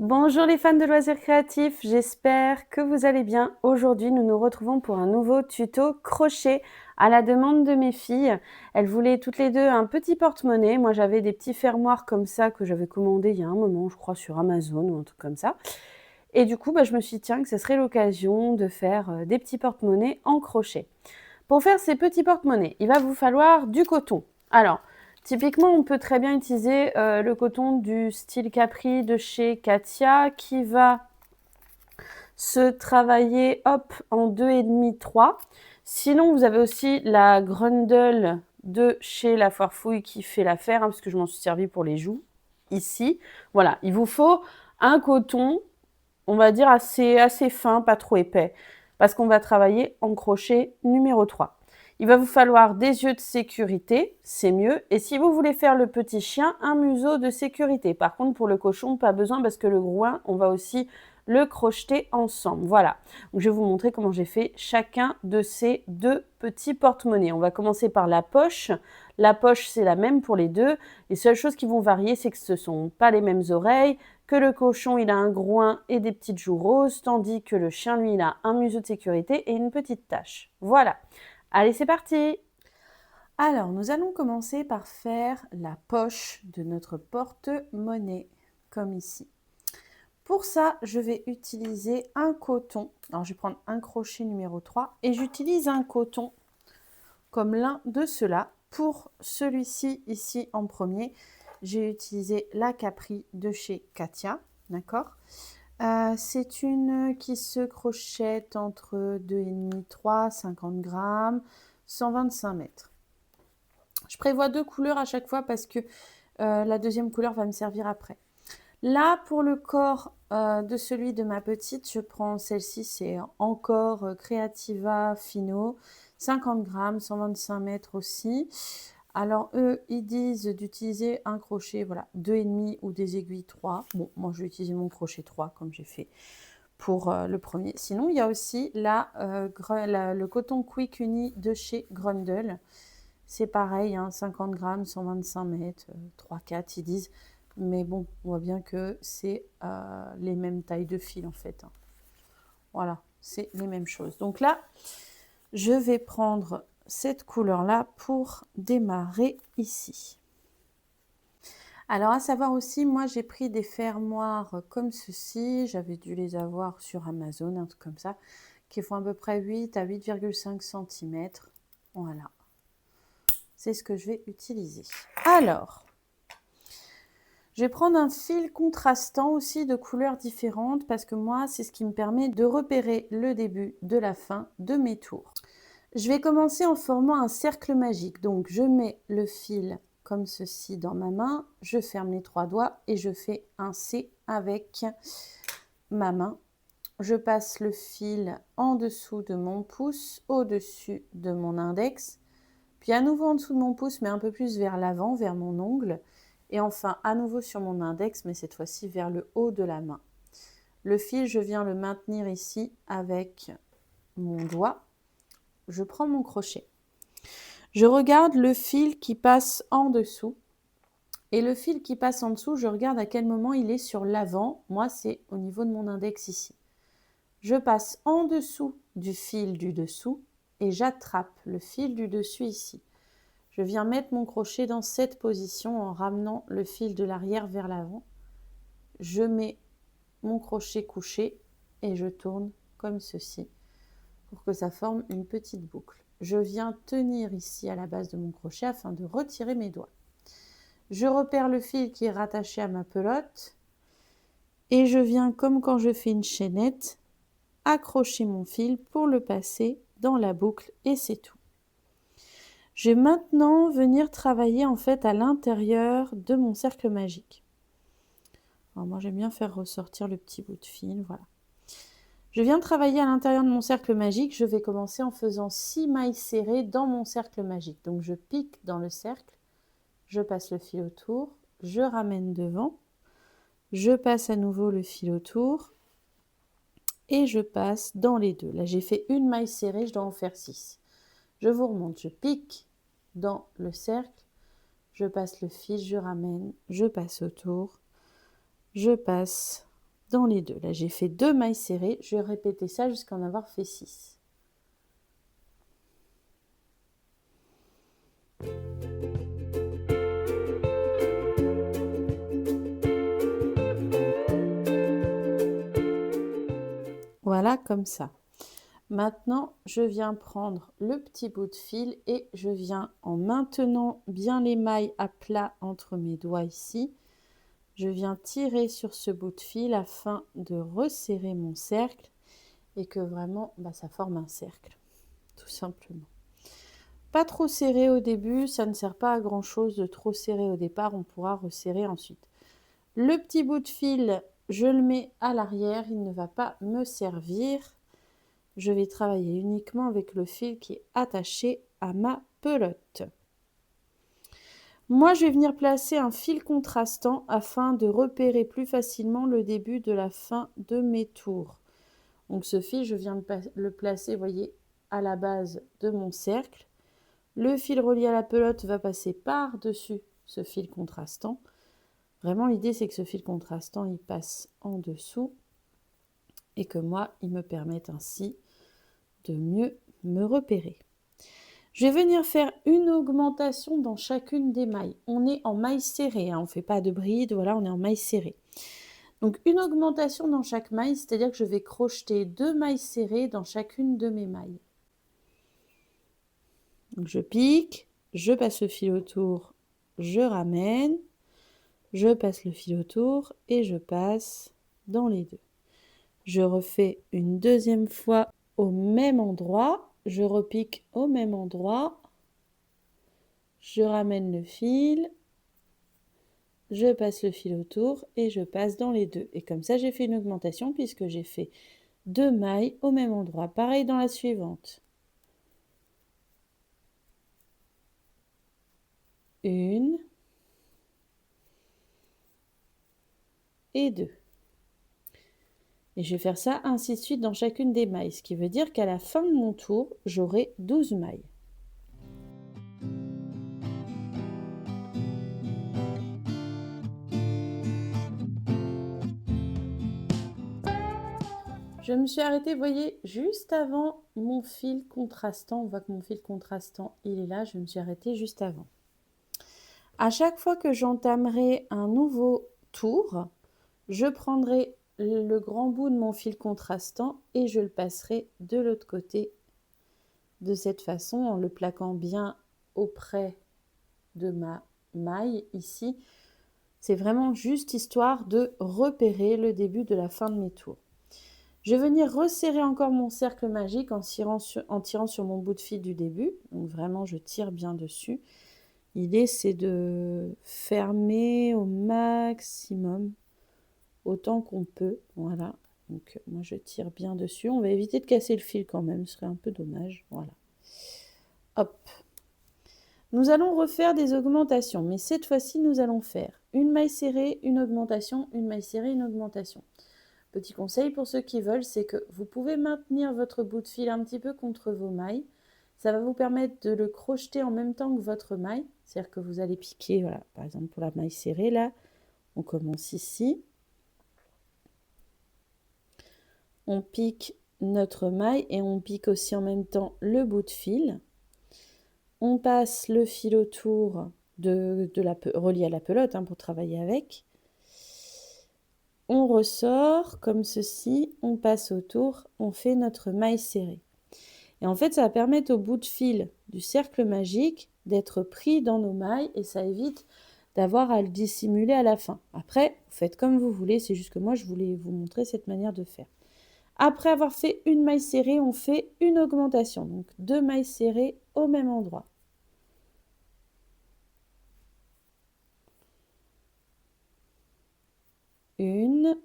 Bonjour les fans de loisirs créatifs, j'espère que vous allez bien. Aujourd'hui, nous nous retrouvons pour un nouveau tuto crochet à la demande de mes filles. Elles voulaient toutes les deux un petit porte-monnaie. Moi, j'avais des petits fermoirs comme ça que j'avais commandé il y a un moment, je crois sur Amazon ou un truc comme ça. Et du coup, je me suis dit, tiens, que ce serait l'occasion de faire des petits porte-monnaies en crochet. Pour faire ces petits porte-monnaies, il va vous falloir du coton. Alors, typiquement, on peut très bien utiliser le coton du style Capri de chez Katia qui va se travailler en 2,5, 3. Sinon, vous avez aussi la Grundle de chez La Foire Fouille qui fait l'affaire, parce que je m'en suis servi pour les joues ici. Voilà, il vous faut un coton, on va dire assez fin, pas trop épais, parce qu'on va travailler en crochet numéro 3. Il va vous falloir des yeux de sécurité, c'est mieux. Et si vous voulez faire le petit chien, un museau de sécurité. Par contre, pour le cochon, pas besoin parce que le groin, on va aussi le crocheter ensemble. Voilà. Donc, je vais vous montrer comment j'ai fait chacun de ces deux petits porte-monnaies. On va commencer par la poche. La poche, c'est la même pour les deux. Les seules choses qui vont varier, c'est que ce ne sont pas les mêmes oreilles, que le cochon, il a un groin et des petites joues roses, tandis que le chien, lui, il a un museau de sécurité et une petite tache. Voilà. Allez, c'est parti! Alors, nous allons commencer par faire la poche de notre porte-monnaie, comme ici. Pour ça, je vais utiliser un coton. Alors, je vais prendre un crochet numéro 3 et j'utilise un coton comme l'un de ceux-là. Pour celui-ci, ici en premier, j'ai utilisé la Capri de chez Katia, d'accord? C'est une qui se crochette entre 2,5, 3, 50 grammes, 125 mètres. Je prévois 2 couleurs à chaque fois parce que la deuxième couleur va me servir après. Là, pour le corps de celui de ma petite, je prends celle-ci, c'est encore Creativa Fino, 50 grammes, 125 mètres aussi. Alors, eux, ils disent d'utiliser un crochet, voilà, 2,5 ou des aiguilles 3. Bon, moi, je vais utiliser mon crochet 3 comme j'ai fait pour le premier. Sinon, il y a aussi le coton Quick Uni de chez Grundle. C'est pareil, hein, 50 grammes, 125 mètres, 3, 4, ils disent. Mais bon, on voit bien que c'est les mêmes tailles de fil en fait. Hein. Voilà, c'est les mêmes choses. Donc là, je vais prendre cette couleur-là pour démarrer ici. Alors, à savoir aussi, moi, j'ai pris des fermoirs comme ceci. J'avais dû les avoir sur Amazon, un truc comme ça, qui font à peu près 8 à 8,5 cm. Voilà. C'est ce que je vais utiliser. Alors, je vais prendre un fil contrastant aussi de couleurs différentes parce que moi, c'est ce qui me permet de repérer le début de la fin de mes tours. Je vais commencer en formant un cercle magique. Donc, je mets le fil comme ceci dans ma main, je ferme les 3 doigts et je fais un C avec ma main. Je passe le fil en dessous de mon pouce, au-dessus de mon index, puis à nouveau en dessous de mon pouce, mais un peu plus vers l'avant, vers mon ongle, et enfin à nouveau sur mon index, mais cette fois-ci vers le haut de la main. Le fil, je viens le maintenir ici avec mon doigt. Je prends mon crochet. Je regarde le fil qui passe en dessous. Et le fil qui passe en dessous, je regarde à quel moment il est sur l'avant. Moi, c'est au niveau de mon index ici. Je passe en dessous du fil du dessous et j'attrape le fil du dessus ici. Je viens mettre mon crochet dans cette position en ramenant le fil de l'arrière vers l'avant. Je mets mon crochet couché et je tourne comme ceci pour que ça forme une petite boucle. Je viens tenir ici à la base de mon crochet afin de retirer mes doigts. Je repère le fil qui est rattaché à ma pelote et je viens, comme quand je fais une chaînette, accrocher mon fil pour le passer dans la boucle et c'est tout. Je vais maintenant venir travailler en fait à l'intérieur de mon cercle magique. Alors moi j'aime bien faire ressortir le petit bout de fil, voilà. Je viens travailler à l'intérieur de mon cercle magique. Je vais commencer en faisant 6 mailles serrées dans mon cercle magique. Donc je pique dans le cercle, je passe le fil autour, je ramène devant, je passe à nouveau le fil autour et je passe dans les deux. Là j'ai fait une maille serrée, je dois en faire 6. Je vous remonte, je pique dans le cercle, je passe le fil, je ramène, je passe autour, je passe dans les deux. Là, j'ai fait 2 mailles serrées. Je vais répéter ça jusqu'à en avoir fait 6. Voilà, comme ça. Maintenant, je viens prendre le petit bout de fil et je viens, en maintenant bien les mailles à plat entre mes doigts ici, je viens tirer sur ce bout de fil afin de resserrer mon cercle et que vraiment, ça forme un cercle, tout simplement. Pas trop serré au début, ça ne sert pas à grand chose de trop serrer au départ, on pourra resserrer ensuite. Le petit bout de fil, je le mets à l'arrière, il ne va pas me servir. Je vais travailler uniquement avec le fil qui est attaché à ma pelote. Moi, je vais venir placer un fil contrastant afin de repérer plus facilement le début de la fin de mes tours. Donc ce fil, je viens de le placer, vous voyez, à la base de mon cercle. Le fil relié à la pelote va passer par-dessus ce fil contrastant. Vraiment, l'idée, c'est que ce fil contrastant, il passe en dessous et que moi, il me permette ainsi de mieux me repérer. Je vais venir faire une augmentation dans chacune des mailles. On est en maille serrée, on ne fait pas de bride, voilà, on est en maille serrée. Donc une augmentation dans chaque maille, c'est-à-dire que je vais crocheter 2 mailles serrées dans chacune de mes mailles. Donc je pique, je passe le fil autour, je ramène, je passe le fil autour et je passe dans les deux. Je refais une deuxième fois au même endroit, je repique au même endroit, je ramène le fil, je passe le fil autour et je passe dans les deux. Et comme ça, j'ai fait une augmentation puisque j'ai fait 2 mailles au même endroit. Pareil dans la suivante. 1 et 2. Et je vais faire ça ainsi de suite dans chacune des mailles, ce qui veut dire qu'à la fin de mon tour, j'aurai 12 mailles. Je me suis arrêtée, vous voyez, juste avant mon fil contrastant. On voit que mon fil contrastant, il est là. Je me suis arrêtée juste avant. À chaque fois que j'entamerai un nouveau tour, je prendrai le grand bout de mon fil contrastant et je le passerai de l'autre côté de cette façon en le plaquant bien auprès de ma maille ici. C'est vraiment juste histoire de repérer le début de la fin de mes tours. Je vais venir resserrer encore mon cercle magique en tirant sur mon bout de fil du début. Donc vraiment, je tire bien dessus. L'idée, c'est de fermer au maximum, autant qu'on peut. Voilà. Donc moi, je tire bien dessus. On va éviter de casser le fil quand même. Ce serait un peu dommage. Voilà. Hop. Nous allons refaire des augmentations. Mais cette fois-ci, nous allons faire une maille serrée, une augmentation, une maille serrée, une augmentation. Petit conseil pour ceux qui veulent, c'est que vous pouvez maintenir votre bout de fil un petit peu contre vos mailles. Ça va vous permettre de le crocheter en même temps que votre maille. C'est-à-dire que vous allez piquer, voilà, par exemple pour la maille serrée, là, on commence ici. On pique notre maille et on pique aussi en même temps le bout de fil. On passe le fil autour relié à la pelote pour travailler avec. On ressort comme ceci, on passe autour, on fait notre maille serrée. Et en fait, ça va permettre au bout de fil du cercle magique d'être pris dans nos mailles et ça évite d'avoir à le dissimuler à la fin. Après, vous faites comme vous voulez, c'est juste que moi, je voulais vous montrer cette manière de faire. Après avoir fait une maille serrée, on fait une augmentation. Donc 2 mailles serrées au même endroit. Une.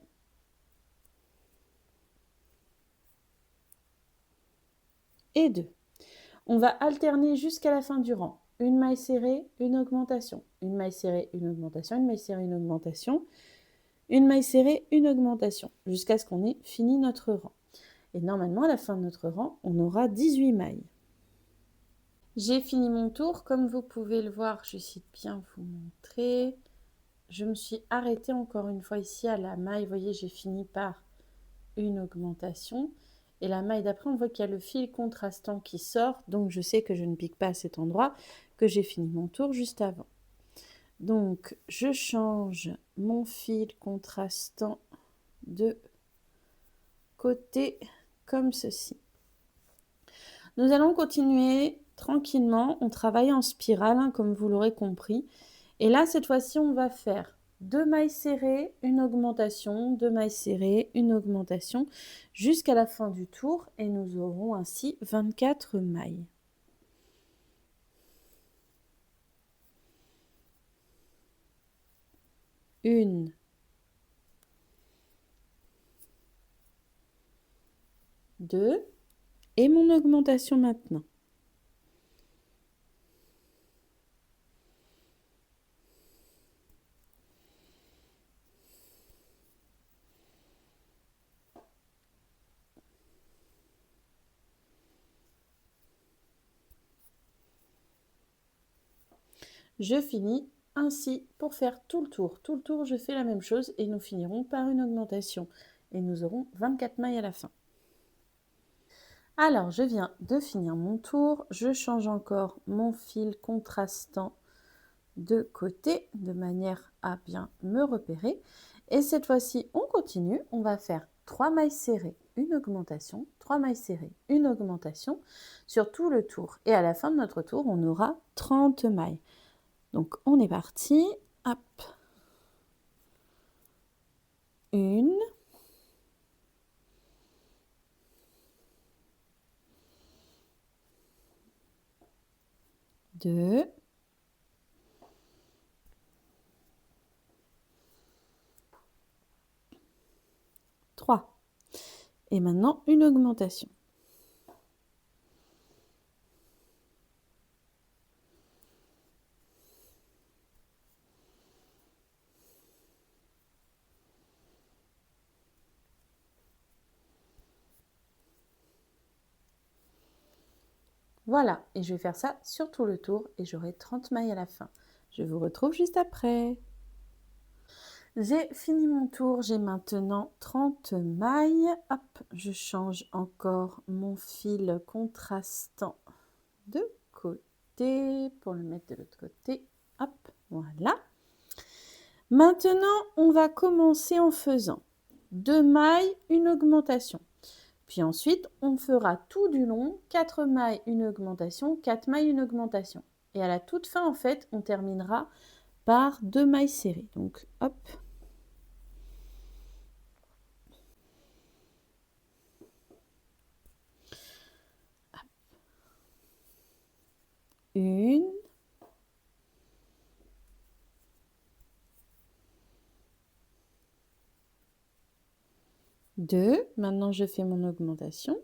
Et 2. On va alterner jusqu'à la fin du rang. Une maille serrée, une augmentation. Une maille serrée, une augmentation. Une maille serrée, une augmentation. Une maille serrée, une augmentation. Jusqu'à ce qu'on ait fini notre rang. Et normalement, à la fin de notre rang, on aura 18 mailles. J'ai fini mon tour. Comme vous pouvez le voir, je vais essayer de bien vous montrer. je me suis arrêtée encore une fois ici à la maille. Vous voyez, j'ai fini par une augmentation. Et la maille d'après, on voit qu'il y a le fil contrastant qui sort. Donc, je sais que je ne pique pas à cet endroit, que j'ai fini mon tour juste avant. Donc, je change mon fil contrastant de côté comme ceci. Nous allons continuer tranquillement. On travaille en spirale, hein, comme vous l'aurez compris. Et là, cette fois-ci, on va faire 2 mailles serrées, une augmentation, 2 mailles serrées, une augmentation, jusqu'à la fin du tour. Et nous aurons ainsi 24 mailles. Une, deux, et mon augmentation maintenant. Je finis ainsi pour faire tout le tour. Tout le tour, je fais la même chose et nous finirons par une augmentation. Et nous aurons 24 mailles à la fin. Alors, je viens de finir mon tour. Je change encore mon fil contrastant de côté de manière à bien me repérer. Et cette fois-ci, on continue. On va faire 3 mailles serrées, une augmentation, 3 mailles serrées, une augmentation sur tout le tour. Et à la fin de notre tour, on aura 30 mailles. Donc, on est parti. Hop. Une. Deux. Trois. Et maintenant, une augmentation. Voilà, et je vais faire ça sur tout le tour et j'aurai 30 mailles à la fin. Je vous retrouve juste après. J'ai fini mon tour, j'ai maintenant 30 mailles. Hop, je change encore mon fil contrastant de côté pour le mettre de l'autre côté. Hop, voilà. Maintenant, on va commencer en faisant 2 mailles, une augmentation. Puis ensuite, on fera tout du long, 4 mailles, une augmentation, 4 mailles, une augmentation. Et à la toute fin, en fait, on terminera par 2 mailles serrées. Donc, hop. Une. Deux. Maintenant, je fais mon augmentation.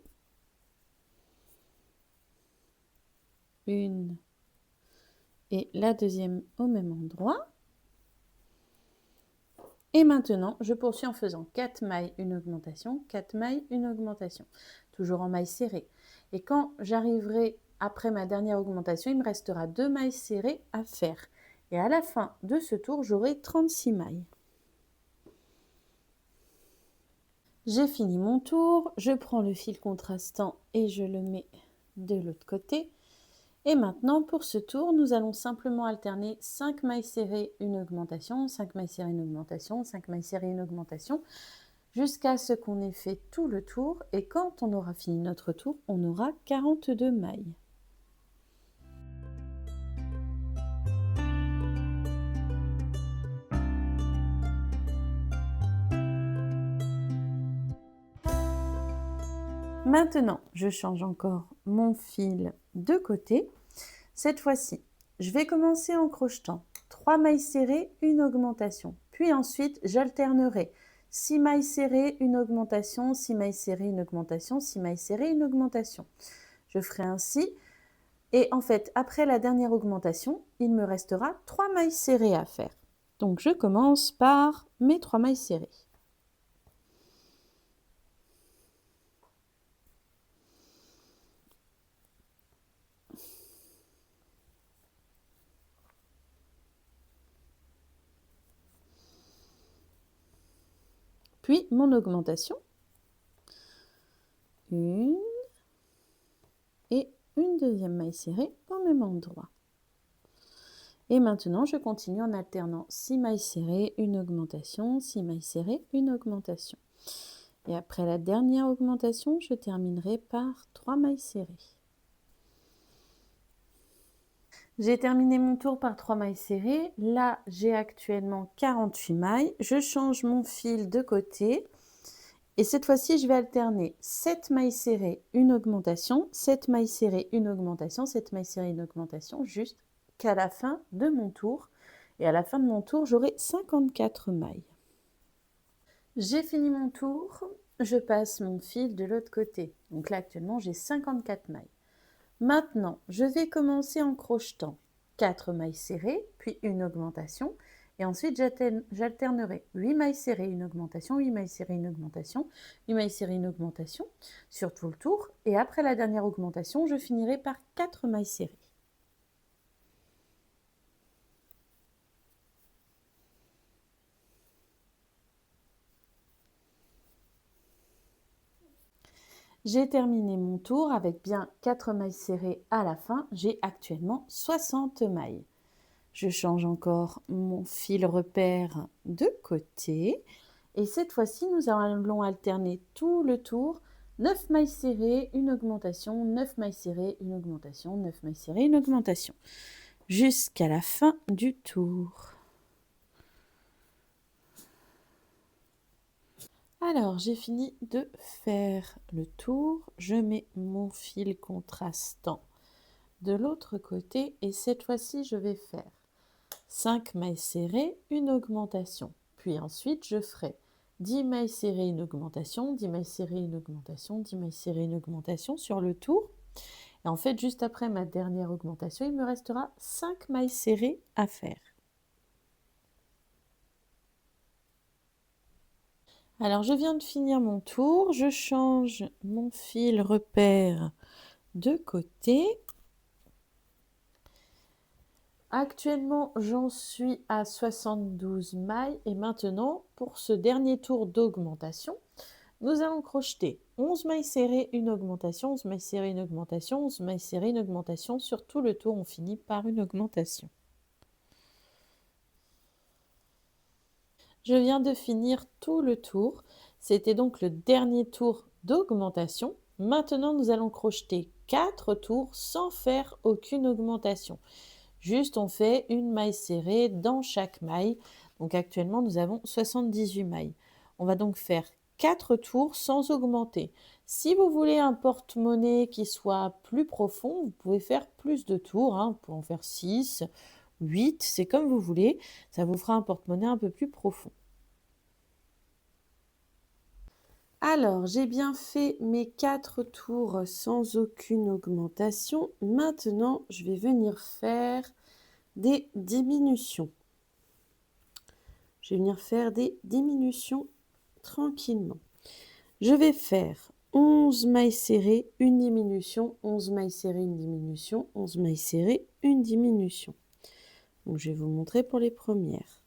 Une. Et la deuxième au même endroit. Et maintenant, je poursuis en faisant 4 mailles, une augmentation, 4 mailles, une augmentation. Toujours en mailles serrées. Et quand j'arriverai après ma dernière augmentation, il me restera 2 mailles serrées à faire. Et à la fin de ce tour, j'aurai 36 mailles. J'ai fini mon tour, je prends le fil contrastant et je le mets de l'autre côté. Et maintenant, pour ce tour, nous allons simplement alterner 5 mailles serrées, une augmentation, 5 mailles serrées, une augmentation, 5 mailles serrées, une augmentation, jusqu'à ce qu'on ait fait tout le tour. Et quand on aura fini notre tour, on aura 42 mailles. Maintenant, je change encore mon fil de côté. Cette fois-ci, je vais commencer en crochetant 3 mailles serrées, une augmentation. Puis ensuite, j'alternerai 6 mailles serrées, une augmentation, 6 mailles serrées, une augmentation, 6 mailles serrées, une augmentation. Je ferai ainsi. Et en fait, après la dernière augmentation, il me restera 3 mailles serrées à faire. Donc, je commence par mes 3 mailles serrées. puis mon augmentation. Une et une deuxième maille serrée au même endroit. Et maintenant, je continue en alternant 6 mailles serrées, une augmentation, 6 mailles serrées, une augmentation. Et après la dernière augmentation, je terminerai par 3 mailles serrées. J'ai terminé mon tour par 3 mailles serrées. Là, j'ai actuellement 48 mailles. Je change mon fil de côté. Et cette fois-ci, je vais alterner 7 mailles serrées, une augmentation, 7 mailles serrées, une augmentation, 7 mailles serrées, une augmentation, jusqu'à la fin de mon tour. Et à la fin de mon tour, j'aurai 54 mailles. J'ai fini mon tour, je passe mon fil de l'autre côté. Donc là, actuellement, j'ai 54 mailles. Maintenant, je vais commencer en crochetant 4 mailles serrées, puis une augmentation. Et ensuite, j'alternerai 8 mailles serrées, une augmentation, 8 mailles serrées, une augmentation, 8 mailles serrées, une augmentation sur tout le tour. Et après la dernière augmentation, je finirai par 4 mailles serrées. J'ai terminé mon tour avec bien 4 mailles serrées à la fin. J'ai actuellement 60 mailles. Je change encore mon fil repère de côté. Et cette fois-ci, nous allons alterner tout le tour. 9 mailles serrées, une augmentation, 9 mailles serrées, une augmentation, 9 mailles serrées, une augmentation. Jusqu'à la fin du tour. Alors, j'ai fini de faire le tour. Je mets mon fil contrastant de l'autre côté. Et cette fois-ci, je vais faire 5 mailles serrées, une augmentation. Puis ensuite, je ferai 10 mailles serrées, une augmentation, 10 mailles serrées, une augmentation, 10 mailles serrées, une augmentation sur le tour. Et en fait, juste après ma dernière augmentation, il me restera 5 mailles serrées à faire. Alors, je viens de finir mon tour. Je change mon fil repère de côté. Actuellement, j'en suis à 72 mailles et maintenant, pour ce dernier tour d'augmentation, nous allons crocheter 11 mailles serrées, une augmentation, 11 mailles serrées, une augmentation, 11 mailles serrées, une augmentation. Sur tout le tour, on finit par une augmentation. Je viens de finir tout le tour. C'était donc le dernier tour d'augmentation. Maintenant, nous allons crocheter 4 tours sans faire aucune augmentation. Juste, on fait une maille serrée dans chaque maille. Donc actuellement, nous avons 78 mailles. On va donc faire 4 tours sans augmenter. Si vous voulez un porte-monnaie qui soit plus profond, vous pouvez faire plus de tours. Vous pouvez en faire 6, 8, c'est comme vous voulez. Ça vous fera un porte-monnaie un peu plus profond. Alors, j'ai bien fait mes 4 tours sans aucune augmentation. Maintenant, je vais venir faire des diminutions. Je vais venir faire des diminutions tranquillement. Je vais faire 11 mailles serrées, une diminution, 11 mailles serrées, une diminution, 11 mailles serrées, une diminution. Donc, je vais vous montrer pour les premières.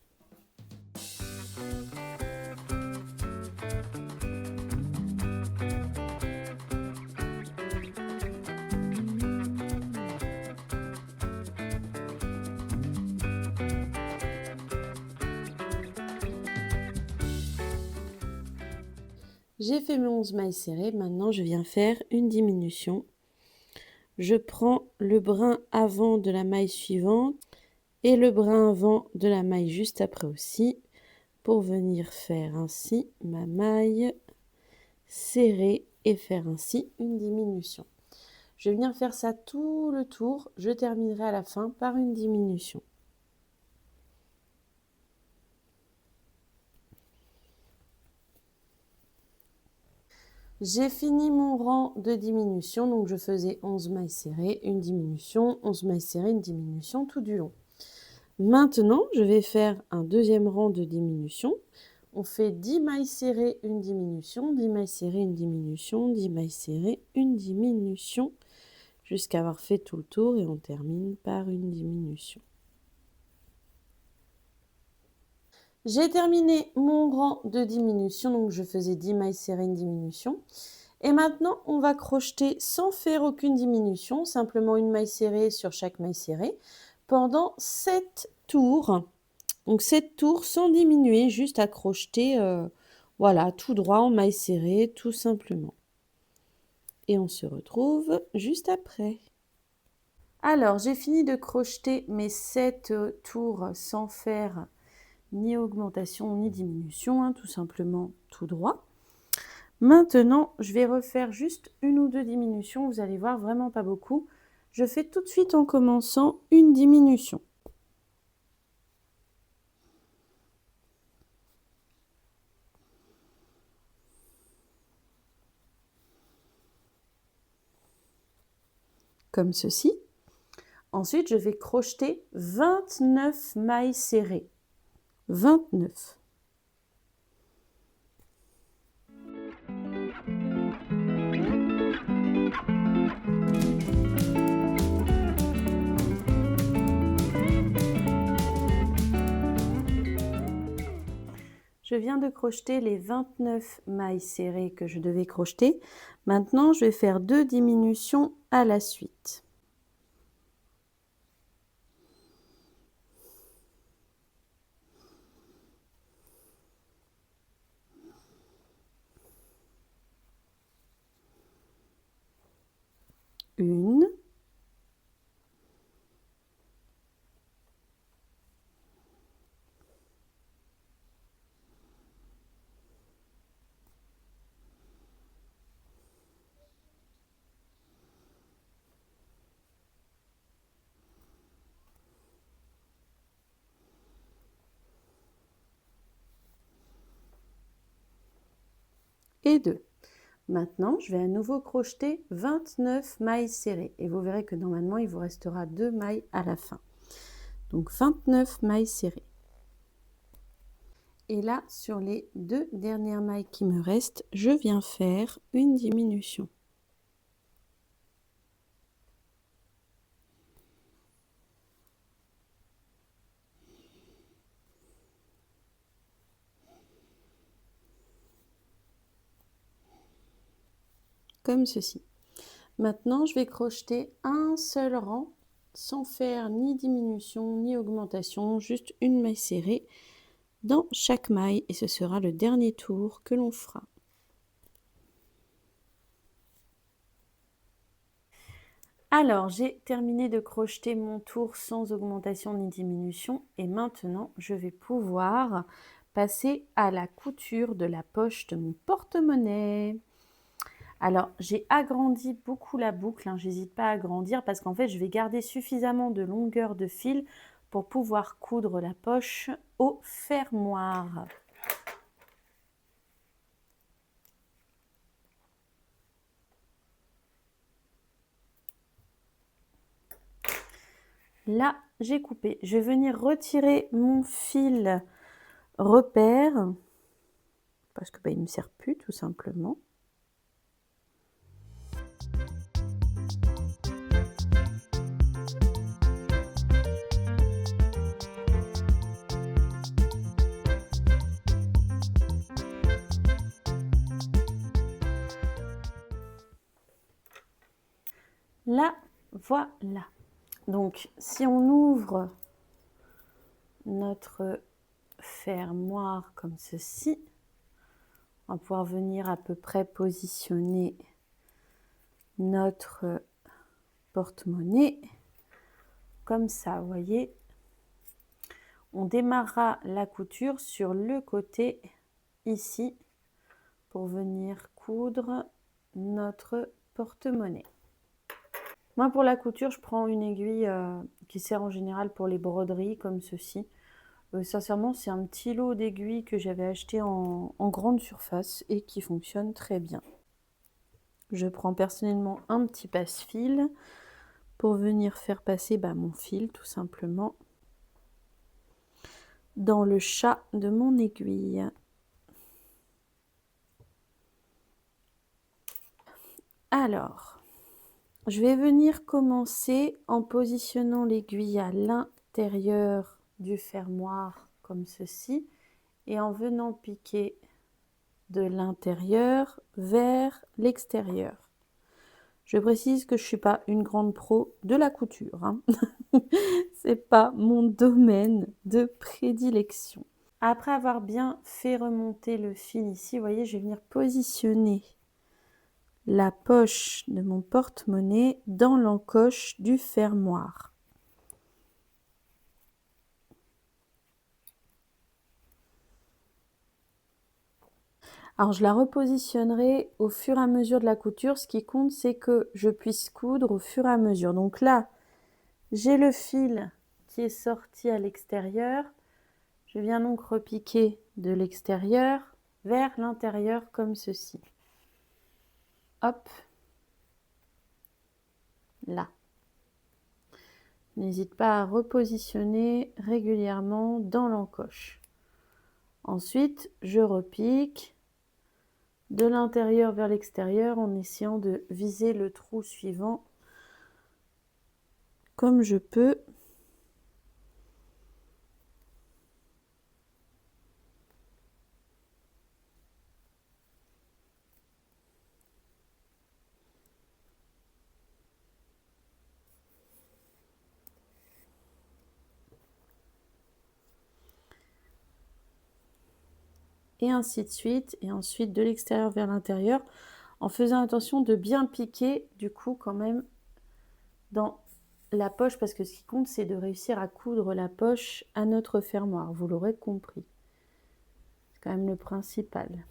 J'ai fait mes 11 mailles serrées, maintenant je viens faire une diminution. Je prends le brin avant de la maille suivante et le brin avant de la maille juste après aussi pour venir faire ainsi ma maille serrée et faire ainsi une diminution. Je vais venir faire ça tout le tour, je terminerai à la fin par une diminution. J'ai fini mon rang de diminution, donc je faisais 11 mailles serrées, une diminution, 11 mailles serrées, une diminution tout du long. Maintenant, je vais faire un deuxième rang de diminution. On fait 10 mailles serrées, une diminution, 10 mailles serrées, une diminution, 10 mailles serrées, une diminution, jusqu'à avoir fait tout le tour et on termine par une diminution. J'ai terminé mon rang de diminution, donc je faisais 10 mailles serrées, une diminution. Et maintenant, on va crocheter sans faire aucune diminution, simplement une maille serrée sur chaque maille serrée, pendant 7 tours. Donc 7 tours sans diminuer, juste à crocheter, voilà, tout droit en maille serrée, tout simplement. Et on se retrouve juste après. Alors, j'ai fini de crocheter mes 7 tours sans faire ni augmentation ni diminution, hein, tout simplement tout droit. Maintenant, je vais refaire juste une ou deux diminutions, vous allez voir, vraiment pas beaucoup. Je fais tout de suite en commençant une diminution. Comme ceci. Ensuite, je vais crocheter 29 mailles serrées. 29. Je viens de crocheter les 29 mailles serrées que je devais crocheter. Maintenant, je vais faire 2 diminutions à la suite. Une. Et 2. Maintenant, je vais à nouveau crocheter 29 mailles serrées. Et vous verrez que normalement, il vous restera 2 mailles à la fin. Donc 29 mailles serrées. Et là, sur les 2 dernières mailles qui me restent, je viens faire une diminution. Comme ceci. Maintenant, je vais crocheter un seul rang sans faire ni diminution ni augmentation, juste une maille serrée dans chaque maille et ce sera le dernier tour que l'on fera. Alors, j'ai terminé de crocheter mon tour sans augmentation ni diminution et maintenant, je vais pouvoir passer à la couture de la poche de mon porte-monnaie. Alors, j'ai agrandi beaucoup la boucle, hein, j'hésite pas à agrandir parce qu'en fait, je vais garder suffisamment de longueur de fil pour pouvoir coudre la poche au fermoir. Là, j'ai coupé. Je vais venir retirer mon fil repère parce que il ne me sert plus tout simplement. Là, voilà. Donc, si on ouvre notre fermoir comme ceci, on va pouvoir venir à peu près positionner notre porte-monnaie comme ça, vous voyez. On démarrera la couture sur le côté ici pour venir coudre notre porte-monnaie. Moi, pour la couture, je prends une aiguille qui sert en général pour les broderies comme ceci. Sincèrement, c'est un petit lot d'aiguilles que j'avais acheté en grande surface et qui fonctionne très bien. Je prends personnellement un petit passe-fil pour venir faire passer mon fil tout simplement dans le chat de mon aiguille. Alors, je vais venir commencer en positionnant l'aiguille à l'intérieur du fermoir comme ceci et en venant piquer de l'intérieur vers l'extérieur. Je précise que je ne suis pas une grande pro de la couture, hein. C'est pas mon domaine de prédilection. Après avoir bien fait remonter le fil ici, vous voyez, je vais venir positionner la poche de mon porte-monnaie dans l'encoche du fermoir. Alors je la repositionnerai au fur et à mesure de la couture. Ce qui compte, c'est que je puisse coudre au fur et à mesure. Donc là, j'ai le fil qui est sorti à l'extérieur. Je viens donc repiquer de l'extérieur vers l'intérieur comme ceci. Hop, là. N'hésite pas à repositionner régulièrement dans l'encoche. Ensuite, je repique de l'intérieur vers l'extérieur en essayant de viser le trou suivant comme je peux. Et ainsi de suite, et ensuite de l'extérieur vers l'intérieur, en faisant attention de bien piquer du coup quand même dans la poche, parce que ce qui compte, c'est de réussir à coudre la poche à notre fermoir, vous l'aurez compris. C'est quand même le principal.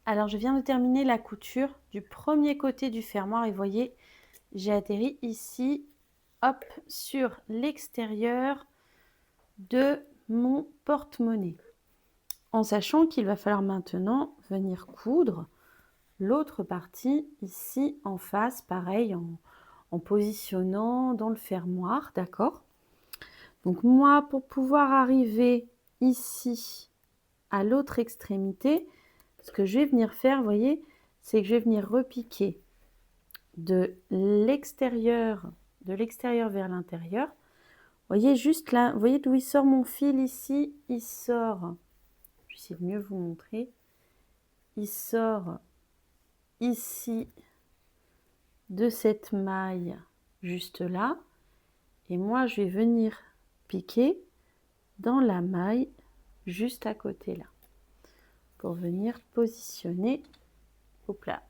Alors je viens de terminer la couture du premier côté du fermoir et vous voyez, j'ai atterri ici, hop, sur l'extérieur de mon porte-monnaie. En sachant qu'il va falloir maintenant venir coudre l'autre partie ici en face, pareil, en positionnant dans le fermoir, d'accord? Donc moi, pour pouvoir arriver ici à l'autre extrémité, ce que je vais venir faire, vous voyez, c'est que je vais venir repiquer de l'extérieur vers l'intérieur. Vous voyez juste là, vous voyez d'où il sort mon fil ici, il sort, je vais essayer de mieux vous montrer, il sort ici de cette maille juste là, et moi je vais venir piquer dans la maille juste à côté là, pour venir positionner, hop là,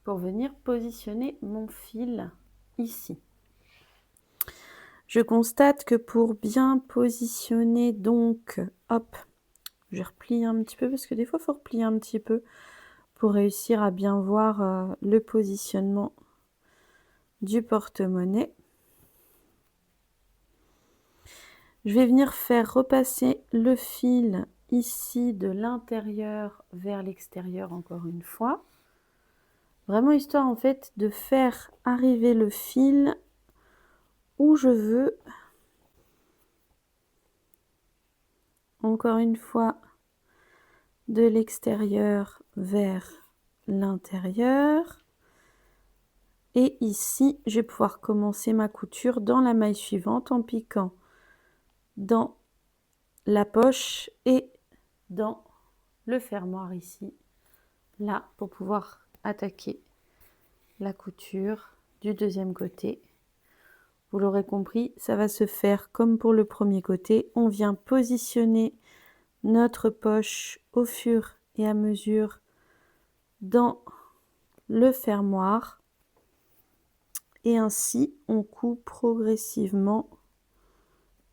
pour venir positionner mon fil ici. Je constate que pour bien positionner donc, hop, je replie un petit peu parce que des fois il faut replier un petit peu pour réussir à bien voir le positionnement du porte-monnaie. Je vais venir faire repasser le fil ici de l'intérieur vers l'extérieur encore une fois. Vraiment histoire en fait de faire arriver le fil où je veux. Encore une fois, de l'extérieur vers l'intérieur. Et ici, je vais pouvoir commencer ma couture dans la maille suivante en piquant dans la poche et dans le fermoir ici, là, pour pouvoir attaquer la couture du deuxième côté. Vous l'aurez compris, ça va se faire comme pour le premier côté. On vient positionner notre poche au fur et à mesure dans le fermoir et ainsi on coud progressivement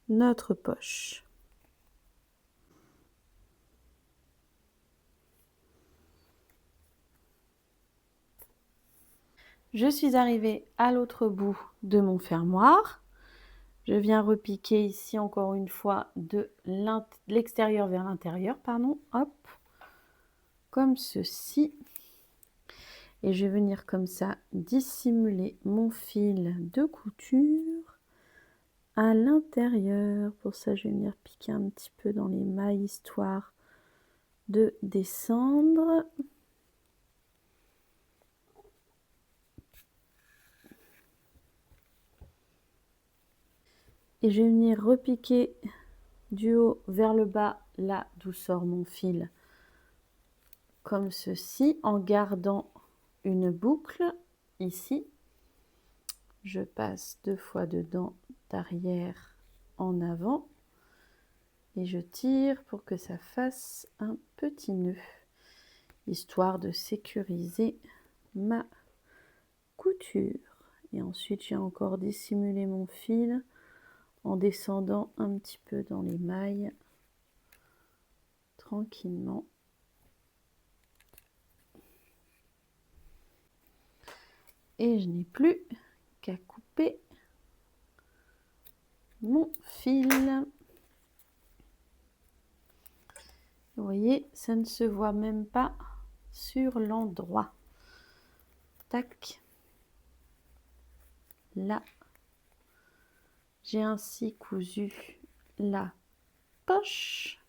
notre poche. Je suis arrivée à l'autre bout de mon fermoir. Je viens repiquer ici encore une fois de l'extérieur vers l'intérieur, pardon, hop, comme ceci. Et je vais venir comme ça dissimuler mon fil de couture à l'intérieur. Pour ça, je vais venir piquer un petit peu dans les mailles histoire de descendre. Et je vais venir repiquer du haut vers le bas, là d'où sort mon fil, comme ceci, en gardant une boucle ici. Je passe 2 fois dedans, d'arrière en avant, et je tire pour que ça fasse un petit nœud, histoire de sécuriser ma couture. Et ensuite, j'ai encore dissimulé mon fil en descendant un petit peu dans les mailles, tranquillement. Et je n'ai plus qu'à couper mon fil. Vous voyez, ça ne se voit même pas sur l'endroit. Tac. Là, j'ai ainsi cousu la poche,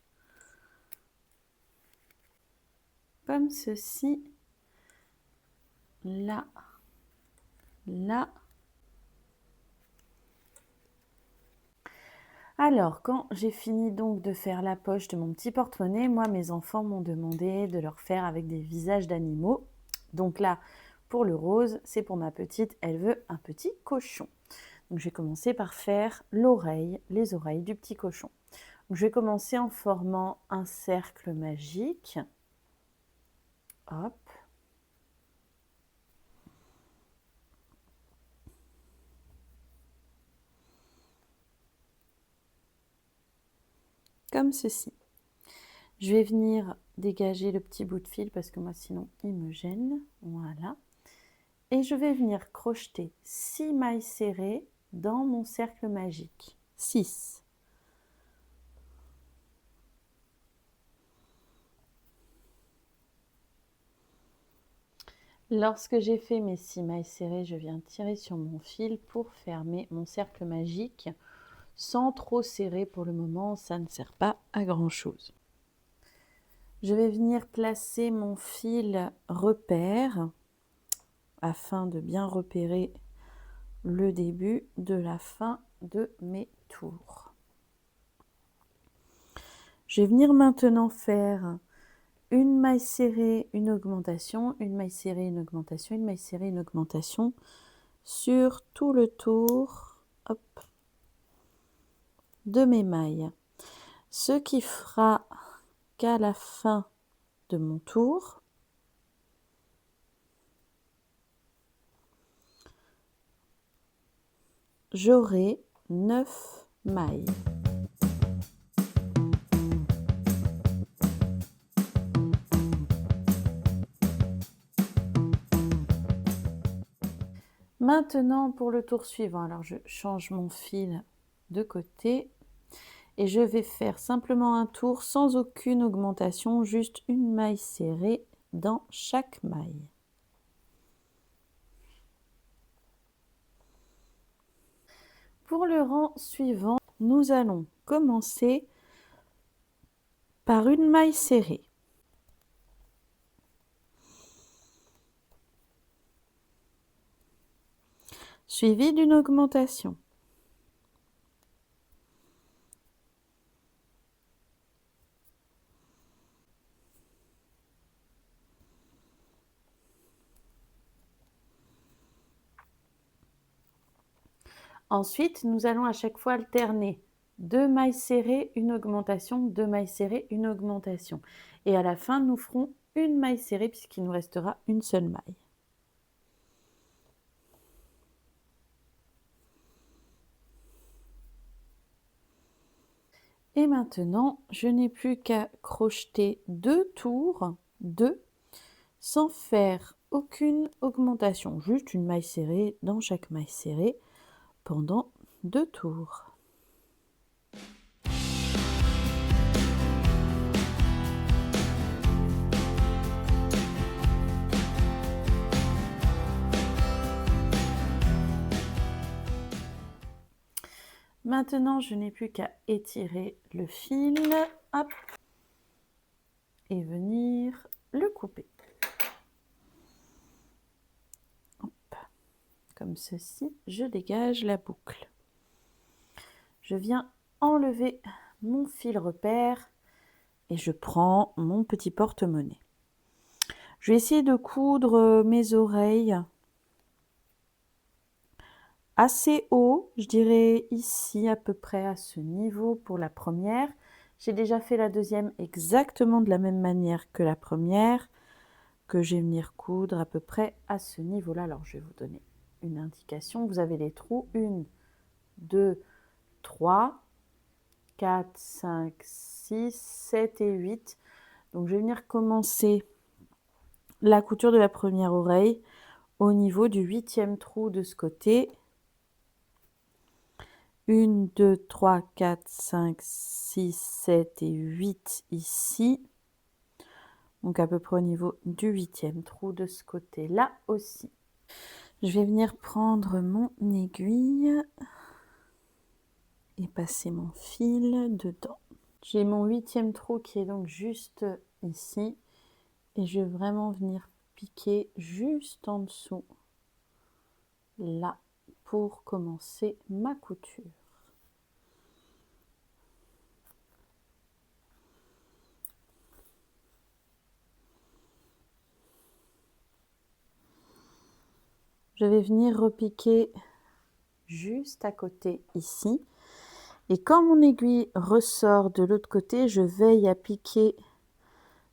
comme ceci. Là, là. Alors, quand j'ai fini donc de faire la poche de mon petit porte-monnaie, moi, mes enfants m'ont demandé de leur faire avec des visages d'animaux. Donc là, pour le rose, c'est pour ma petite, elle veut un petit cochon. Donc, je vais commencer par faire l'oreille, les oreilles du petit cochon. Donc, je vais commencer en formant un cercle magique. Hop. Comme ceci. Je vais venir dégager le petit bout de fil parce que moi sinon il me gêne. Voilà. Et je vais venir crocheter 6 mailles serrées dans mon cercle magique. 6. Lorsque j'ai fait mes 6 mailles serrées, je viens tirer sur mon fil pour fermer mon cercle magique sans trop serrer pour le moment, ça ne sert pas à grand chose. Je vais venir placer mon fil repère afin de bien repérer le début de la fin de mes tours. Je vais venir maintenant faire une maille serrée, une augmentation, une maille serrée, une augmentation, une maille serrée, une augmentation sur tout le tour, hop, de mes mailles. Ce qui fera qu'à la fin de mon tour, j'aurai 9 mailles. Maintenant pour le tour suivant, alors je change mon fil de côté et je vais faire simplement un tour sans aucune augmentation, juste une maille serrée dans chaque maille. Pour le rang suivant, nous allons commencer par une maille serrée. Suivie d'une augmentation. Ensuite, nous allons à chaque fois alterner 2 mailles serrées, une augmentation, 2 mailles serrées, une augmentation. Et à la fin, nous ferons une maille serrée puisqu'il nous restera une seule maille. Et maintenant, je n'ai plus qu'à crocheter 2 tours, 2, sans faire aucune augmentation, juste une maille serrée dans chaque maille serrée pendant 2 tours. Maintenant, je n'ai plus qu'à étirer le fil, hop, et venir le couper. Hop. Comme ceci, je dégage la boucle. Je viens enlever mon fil repère et je prends mon petit porte-monnaie. Je vais essayer de coudre mes oreilles assez haut, je dirais ici à peu près à ce niveau pour la première. J'ai déjà fait la deuxième exactement de la même manière que la première, que je vais venir coudre à peu près à ce niveau-là. Alors je vais vous donner une indication. Vous avez les trous 1, 2, 3, 4, 5, 6, 7 et 8. Donc je vais venir commencer la couture de la première oreille au niveau du 8e trou de ce côté. 1, 2, 3, 4, 5, 6, 7 et 8 ici. Donc à peu près au niveau du 8e trou de ce côté-là aussi. Je vais venir prendre mon aiguille et passer mon fil dedans. J'ai mon 8e trou qui est donc juste ici. Et je vais vraiment venir piquer juste en dessous, là, pour commencer ma couture. Je vais venir repiquer juste à côté ici. Et quand mon aiguille ressort de l'autre côté, je veille à piquer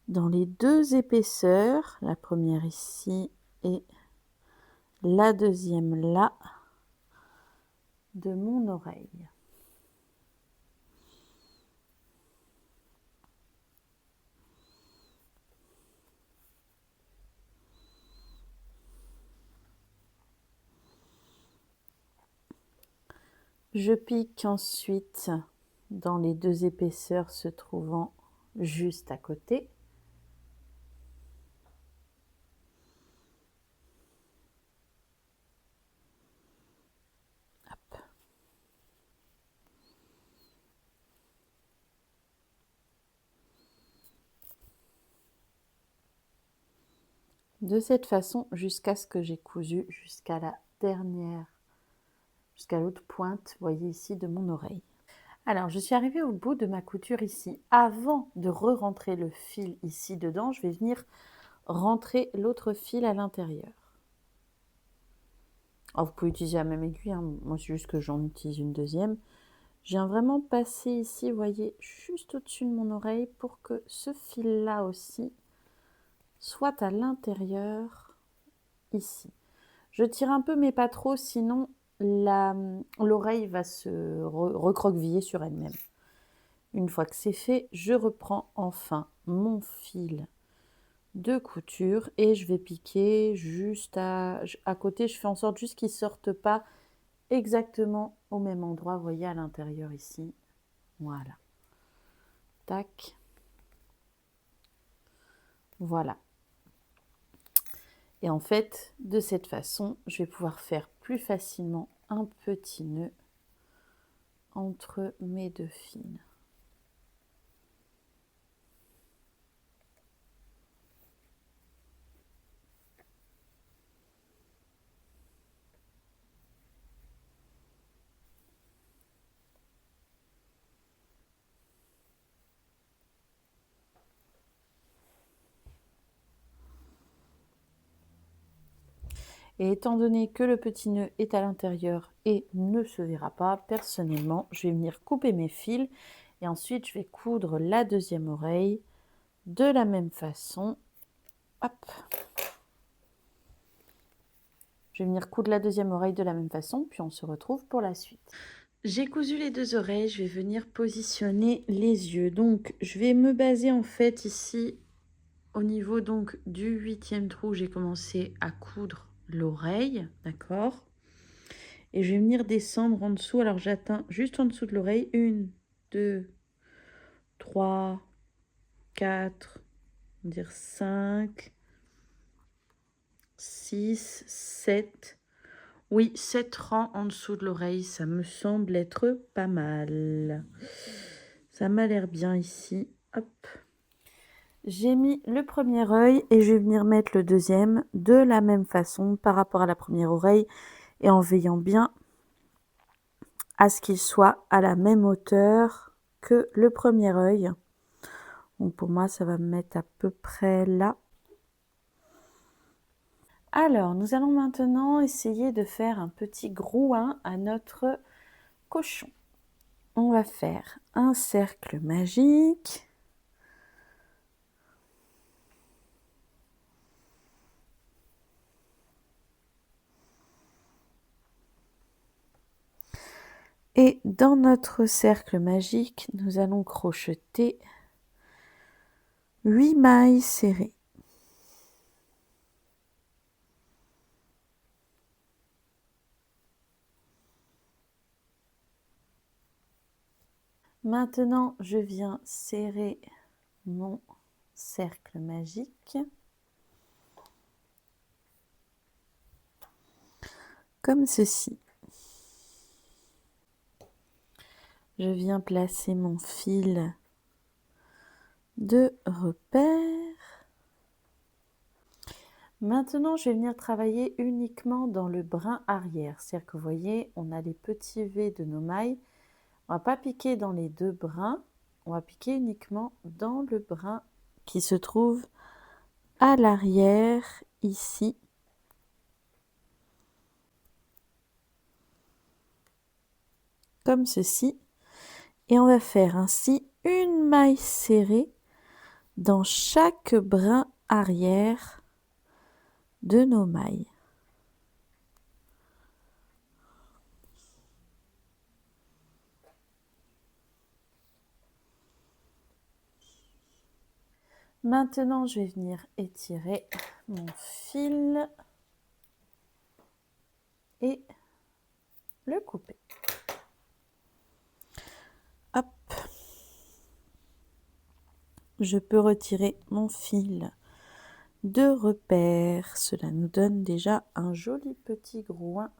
dans les deux épaisseurs, la première ici et la deuxième là, de mon oreille. Je pique ensuite dans les deux épaisseurs se trouvant juste à côté. Hop. De cette façon jusqu'à ce que j'ai cousu jusqu'à la dernière, jusqu'à l'autre pointe, vous voyez ici, de mon oreille. Alors, je suis arrivée au bout de ma couture ici. Avant de re-rentrer le fil ici dedans, je vais venir rentrer l'autre fil à l'intérieur. Alors, vous pouvez utiliser la même aiguille, hein. Moi c'est juste que j'en utilise une deuxième. Je viens vraiment passer ici, vous voyez, juste au-dessus de mon oreille pour que ce fil-là aussi soit à l'intérieur ici. Je tire un peu mais pas trop, sinon l'oreille va se recroqueviller sur elle-même. Une fois que c'est fait, je reprends enfin mon fil de couture et je vais piquer juste à côté. Je fais en sorte juste qu'il ne sorte pas exactement au même endroit, vous voyez, à l'intérieur ici. Voilà. Tac. Voilà. Et en fait, de cette façon, je vais pouvoir faire plus facilement un petit nœud entre mes deux fils. Et étant donné que le petit nœud est à l'intérieur et ne se verra pas, personnellement, je vais venir couper mes fils et ensuite je vais coudre la deuxième oreille de la même façon. Hop. Je vais venir coudre la deuxième oreille de la même façon, puis on se retrouve pour la suite. J'ai cousu les deux oreilles, je vais venir positionner les yeux. Donc, je vais me baser en fait ici au niveau donc du 8e trou. J'ai commencé à coudre l'oreille, d'accord? Et je vais venir descendre en dessous. Alors j'atteins juste en dessous de l'oreille. 1, 2, 3, 4, on va dire 5, 6, 7. Oui, 7 rangs en dessous de l'oreille, ça me semble être pas mal. Ça m'a l'air bien ici. Hop. J'ai mis le premier œil et je vais venir mettre le deuxième de la même façon par rapport à la première oreille et en veillant bien à ce qu'il soit à la même hauteur que le premier œil. Donc pour moi, ça va me mettre à peu près là. Alors, nous allons maintenant essayer de faire un petit groin à notre cochon. On va faire un cercle magique. Et dans notre cercle magique, nous allons crocheter 8 mailles serrées. Maintenant, je viens serrer mon cercle magique comme ceci. Je viens placer mon fil de repère. Maintenant, je vais venir travailler uniquement dans le brin arrière. C'est-à-dire que vous voyez, on a les petits V de nos mailles. On ne va pas piquer dans les deux brins. On va piquer uniquement dans le brin qui se trouve à l'arrière, ici. Comme ceci. Et on va faire ainsi une maille serrée dans chaque brin arrière de nos mailles. Maintenant, je vais venir étirer mon fil et le couper. Hop. Je peux retirer mon fil de repère. Cela nous donne déjà un joli petit groin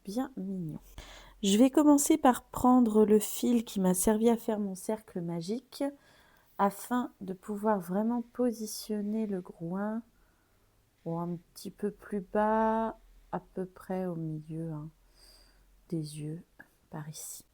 bien mignon. Je vais commencer par prendre le fil qui m'a servi à faire mon cercle magique afin de pouvoir vraiment positionner le groin un petit peu plus bas, à peu près au milieu des yeux, par ici.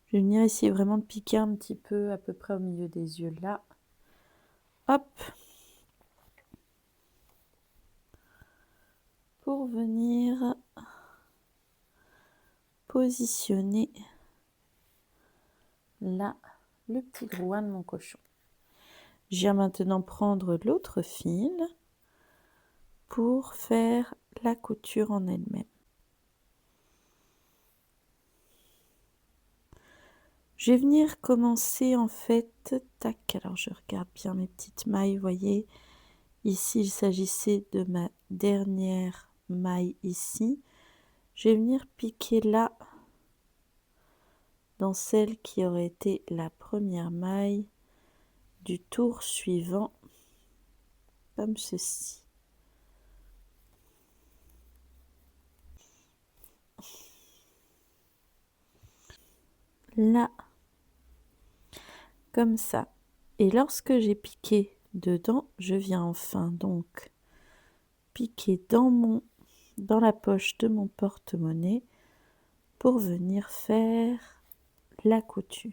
Je vais venir essayer vraiment de piquer un petit peu, à peu près au milieu des yeux là. Hop! Pour venir positionner là le petit groin de mon cochon. Je viens maintenant prendre l'autre fil pour faire la couture en elle-même. Je vais venir commencer en fait, tac, alors je regarde bien mes petites mailles, vous voyez, ici il s'agissait de ma dernière maille ici. Je vais venir piquer là, dans celle qui aurait été la première maille du tour suivant, comme ceci. Là, comme ça. Et lorsque j'ai piqué dedans, je viens enfin donc piquer dans la poche de mon porte-monnaie pour venir faire la couture.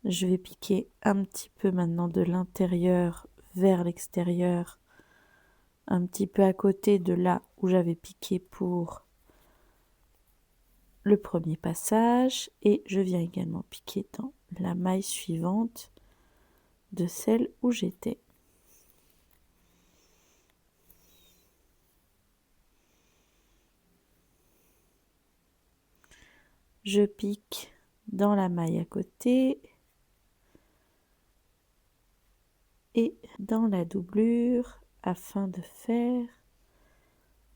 Je vais piquer un petit peu maintenant de l'intérieur vers l'extérieur, un petit peu à côté de là où j'avais piqué pour le premier passage, et je viens également piquer dans la maille suivante de celle où j'étais. Je pique dans la maille à côté et dans la doublure afin de faire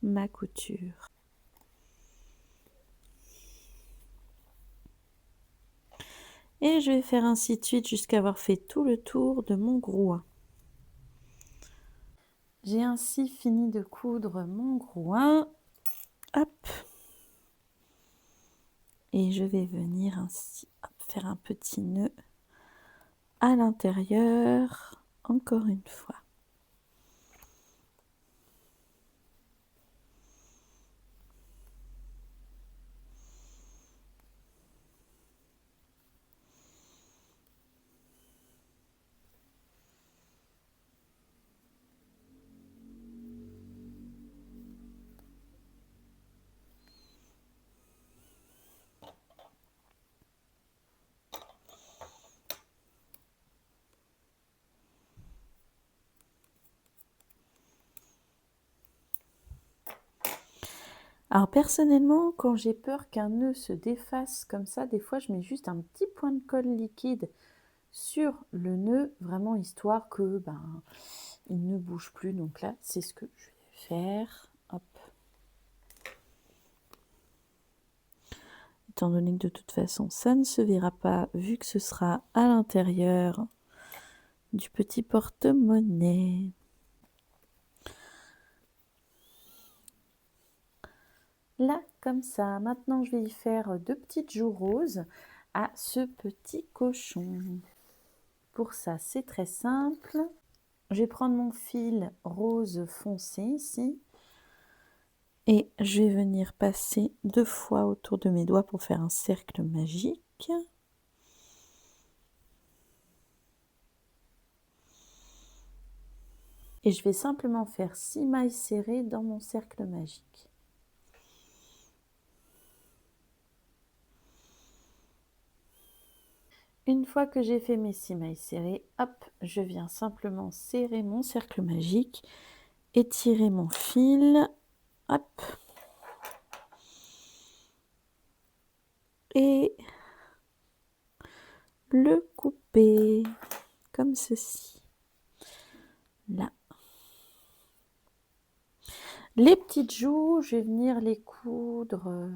ma couture. Et je vais faire ainsi de suite jusqu'à avoir fait tout le tour de mon grouin. J'ai ainsi fini de coudre mon grouin. Hop. Et je vais venir ainsi faire un petit nœud à l'intérieur, encore une fois. Alors personnellement, quand j'ai peur qu'un nœud se défasse comme ça, des fois je mets juste un petit point de colle liquide sur le nœud, vraiment histoire que il ne bouge plus. Donc là, c'est ce que je vais faire. Hop. Étant donné que de toute façon, ça ne se verra pas vu que ce sera à l'intérieur du petit porte-monnaie. Là, comme ça. Maintenant, je vais y faire 2 petites joues roses à ce petit cochon. Pour ça, c'est très simple. Je vais prendre mon fil rose foncé ici. Et je vais venir passer 2 fois autour de mes doigts pour faire un cercle magique. Et je vais simplement faire 6 mailles serrées dans mon cercle magique. Une fois que j'ai fait mes 6 mailles serrées, hop, je viens simplement serrer mon cercle magique, étirer mon fil, hop, et le couper comme ceci. Là. Les petites joues, je vais venir les coudre,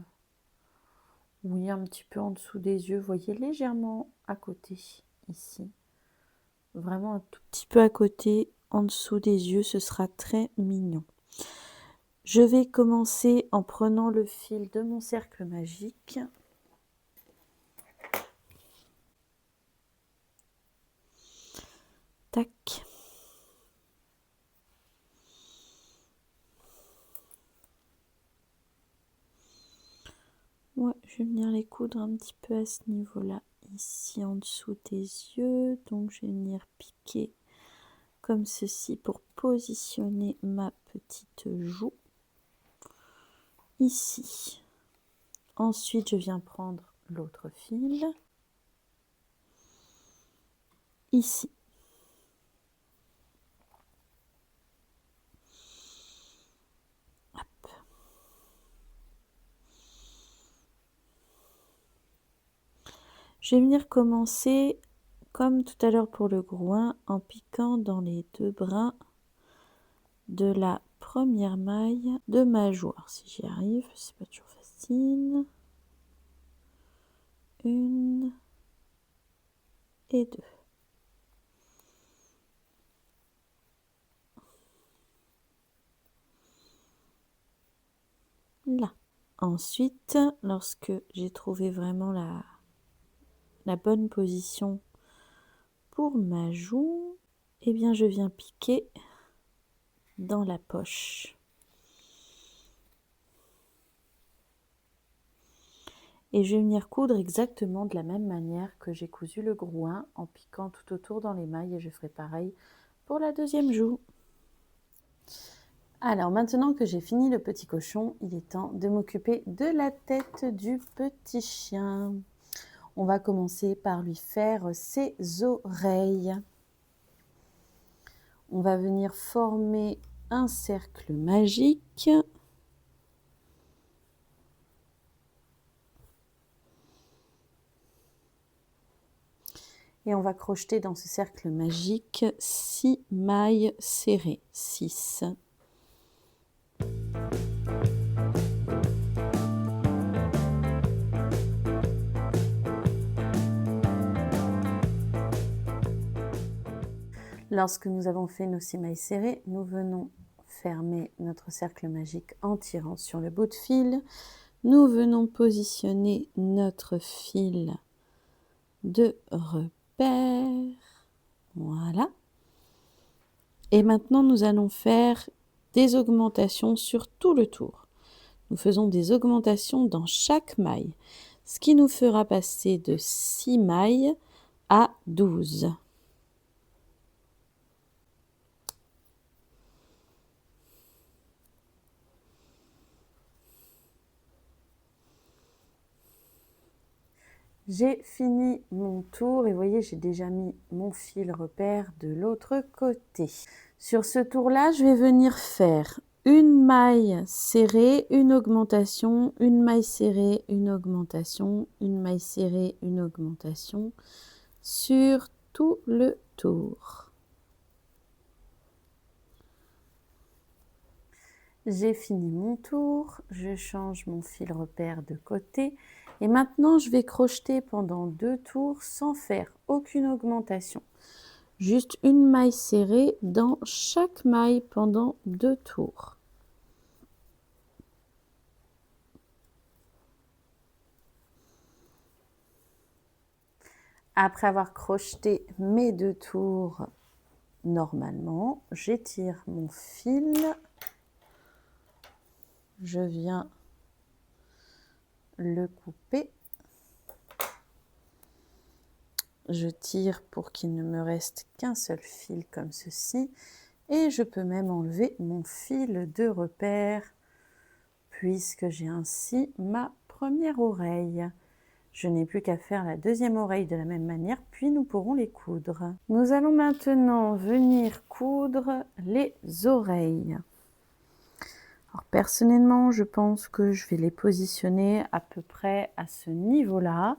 oui, un petit peu en dessous des yeux, vous voyez, légèrement à côté, ici. Vraiment un tout petit peu à côté, en dessous des yeux, ce sera très mignon. Je vais commencer en prenant le fil de mon cercle magique. Tac. Ouais, je vais venir les coudre un petit peu à ce niveau-là, ici en dessous des yeux. Donc je vais venir piquer comme ceci pour positionner ma petite joue ici. Ensuite, je viens prendre l'autre fil ici. Hop. Je vais venir commencer comme tout à l'heure pour le grouin en piquant dans les 2 brins de la première maille de ma joue. Alors, si j'y arrive, c'est pas toujours facile. 1 et 2. Là. Ensuite, lorsque j'ai trouvé vraiment la bonne position pour ma joue, eh bien je viens piquer dans la poche. Et je vais venir coudre exactement de la même manière que j'ai cousu le grouin en piquant tout autour dans les mailles, et je ferai pareil pour la deuxième joue. Alors maintenant que j'ai fini le petit cochon, il est temps de m'occuper de la tête du petit chien. On va commencer par lui faire ses oreilles. On va venir former un cercle magique. Et on va crocheter dans ce cercle magique 6 mailles serrées. 6. Lorsque nous avons fait nos 6 mailles serrées, nous venons fermer notre cercle magique en tirant sur le bout de fil. Nous venons positionner notre fil de repère. Voilà. Et maintenant, nous allons faire des augmentations sur tout le tour. Nous faisons des augmentations dans chaque maille, ce qui nous fera passer de 6 mailles à 12. J'ai fini mon tour et vous voyez, j'ai déjà mis mon fil repère de l'autre côté. Sur ce tour-là, je vais venir faire une maille serrée, une augmentation, une maille serrée, une augmentation, une maille serrée, une augmentation sur tout le tour. J'ai fini mon tour, je change mon fil repère de côté et maintenant je vais crocheter pendant 2 tours sans faire aucune augmentation. Juste une maille serrée dans chaque maille pendant 2 tours. Après avoir crocheté mes 2 tours normalement, j'étire mon fil. Je viens le couper. Je tire pour qu'il ne me reste qu'un seul fil comme ceci. Et je peux même enlever mon fil de repère puisque j'ai ainsi ma première oreille. Je n'ai plus qu'à faire la deuxième oreille de la même manière, puis nous pourrons les coudre. Nous allons maintenant venir coudre les oreilles. Alors personnellement, je pense que je vais les positionner à peu près à ce niveau-là.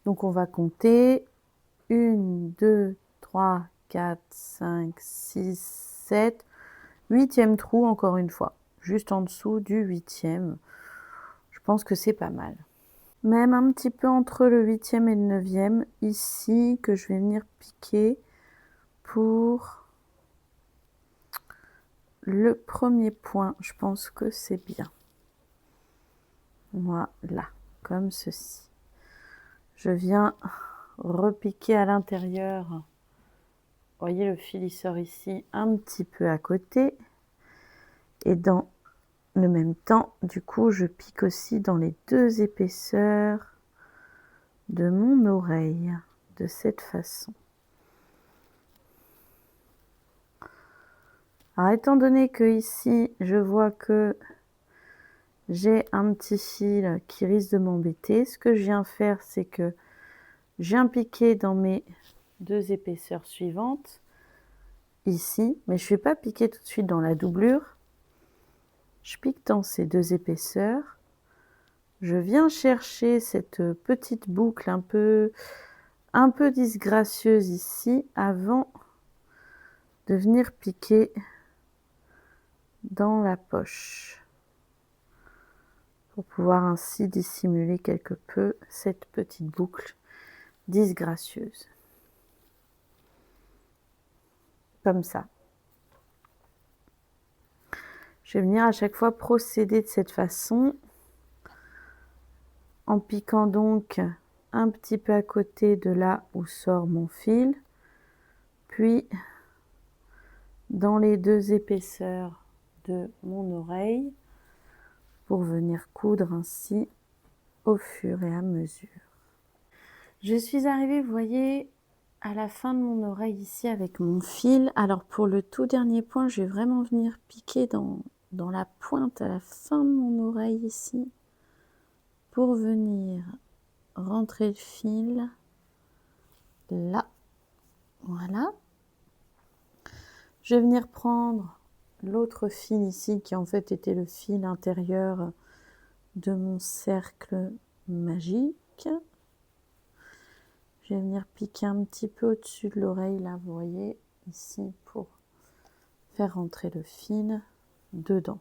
Donc on va compter 1, 2, 3, 4, 5, 6, 7, 8e trou encore une fois, juste en dessous du 8e. Je pense que c'est pas mal. Même un petit peu entre le 8e et le 9e, ici, que je vais venir piquer pour le premier point. Je pense que c'est bien. Voilà, comme ceci. Je viens repiquer à l'intérieur. Vous voyez, le fil il sort ici un petit peu à côté. Et dans le même temps, du coup, je pique aussi dans les 2 épaisseurs de mon oreille, de cette façon. Alors, étant donné que ici, je vois que j'ai un petit fil qui risque de m'embêter, ce que je viens faire, c'est que je viens piquer dans mes 2 épaisseurs suivantes, ici, mais je ne vais pas piquer tout de suite dans la doublure. Je pique dans ces 2 épaisseurs. Je viens chercher cette petite boucle un peu disgracieuse ici, avant de venir piquer dans la poche, pour pouvoir ainsi dissimuler quelque peu cette petite boucle disgracieuse. Comme ça. Je vais venir à chaque fois procéder de cette façon, en piquant donc un petit peu à côté de là où sort mon fil, puis dans les 2 épaisseurs de mon oreille, pour venir coudre ainsi au fur et à mesure. Je suis arrivée, vous voyez, à la fin de mon oreille ici avec mon fil. Alors pour le tout dernier point, je vais vraiment venir piquer dans la pointe à la fin de mon oreille ici, pour venir rentrer le fil là. Voilà. Je vais venir prendre l'autre fil ici qui en fait était le fil intérieur de mon cercle magique. Je vais venir piquer un petit peu au-dessus de l'oreille, là, vous voyez, ici, pour faire rentrer le fil dedans.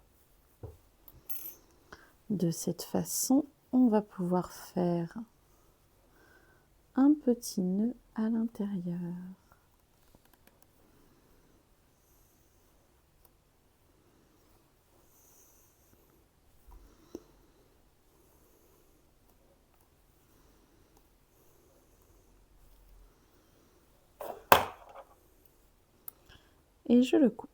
De cette façon, on va pouvoir faire un petit nœud à l'intérieur. Et je le coupe.